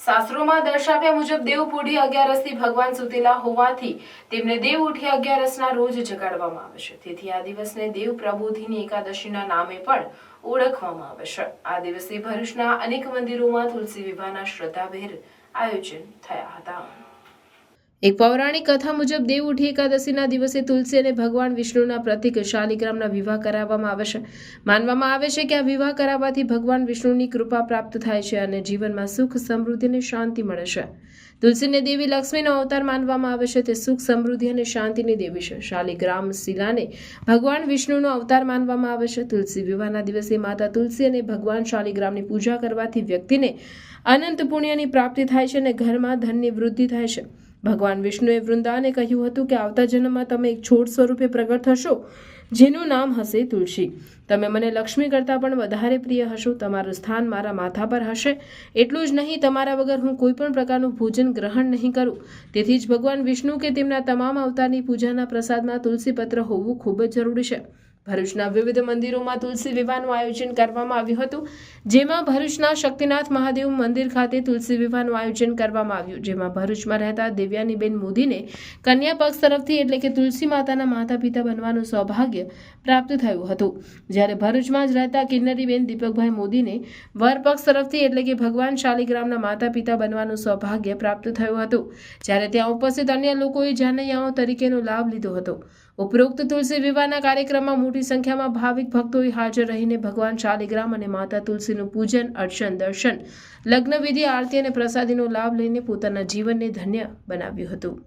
શાસ્ત્રોમાં દર્શાવ્યા મુજબ દેવપોઢી અગિયારસથી ભગવાન સુતેલા હોવાથી તેમને દેવ ઉઠી અગિયારસના રોજ જગાડવામાં આવે છે. તેથી આ દિવસને દેવ પ્રબોધિની એકાદશીના નામે પણ ઓળખવામાં આવે છે. આ દિવસે ભરૂચના અનેક મંદિરોમાં તુલસી વિવાહના શ્રદ્ધાભેર આયોજન થયા હતા. એક પૌરાણિક કથા મુજબ દેવ ઉઠી એકાદશીના દિવસે તુલસી અને ભગવાન વિષ્ણુના પ્રતીક શાલિગ્રામના વિવાહ કરાવવામાં આવે છે. માનવામાં આવે છે કે આ વિવાહ કરાવવાથી ભગવાન વિષ્ણુની કૃપા પ્રાપ્ત થાય છે અને જીવનમાં સુખ, સમૃદ્ધિ અને શાંતિ મળે છે. તુલસીને દેવી લક્ષ્મીનો અવતાર માનવામાં આવે છે. તે સુખ, સમૃદ્ધિ અને શાંતિની દેવી છે. શાલિગ્રામ શિલાને ભગવાન વિષ્ણુનો અવતાર માનવામાં આવે છે. તુલસી વિવાહના દિવસે માતા તુલસી અને ભગવાન શાલિગ્રામની પૂજા કરવાથી વ્યક્તિને અનંત પુણ્યની પ્રાપ્તિ થાય છે અને ઘરમાં ધનની વૃદ્ધિ થાય છે. ભગવાન વિષ્ણુએ વૃંદાને કહ્યું હતું કે આવતા જન્મમાં તમે એક છોડ સ્વરૂપે પ્રગટ થશો જેનું નામ હશે તુલસી. તમે મને લક્ષ્મી કરતાં પણ વધારે પ્રિય હશો. તમારું સ્થાન મારા માથા પર હશે. એટલું જ નહીં, તમારા વગર હું કોઈ પણ પ્રકારનું ભોજન ગ્રહણ નહીં કરું. તેથી જ ભગવાન વિષ્ણુ કે તેમના તમામ અવતારની પૂજાના પ્રસાદમાં તુલસી પત્ર હોવું ખૂબ જ જરૂરી છે. ભરૂચના વિવિધ મંદિરોમાં તુલસી વિવાહનું આયોજન કરવામાં આવ્યું હતું. જેમાં ભરૂચના શક્તિનાથ મહાદેવ મંદિર ખાતે તુલસી વિવાહનું આયોજન કરવામાં આવ્યું. જેમાં ભરૂચમાં રહેતા દેવ્યાનીબેન મોદીને કન્યા પક્ષ તરફથી એટલે કે તુલસી માતાના માતા પિતા બનવાનું સૌભાગ્ય પ્રાપ્ત થયું હતું. જ્યારે ભરૂચમાં જ રહેતા કિન્નરીબેન દીપકભાઈ મોદીને વર પક્ષ તરફથી એટલે કે ભગવાન શાલિગ્રામના માતા પિતા બનવાનું સૌભાગ્ય પ્રાપ્ત થયું હતું. જ્યારે ત્યાં ઉપસ્થિત અન્ય લોકોએ જાનૈયાઓ તરીકેનો લાભ લીધો હતો. ઉપરોક્ત તુલસી વિવાહના કાર્યક્રમમાં મોટી સંખ્યામાં ભાવિક ભક્તોએ હાજર રહીને ભગવાન શાલિગ્રામ અને માતા તુલસીનું પૂજન, અર્ચન, દર્શન, લગ્ન વિધિ, આરતી અને પ્રસાદીનો લાભ લઈને પોતાના જીવનને ધન્ય બનાવ્યું હતું.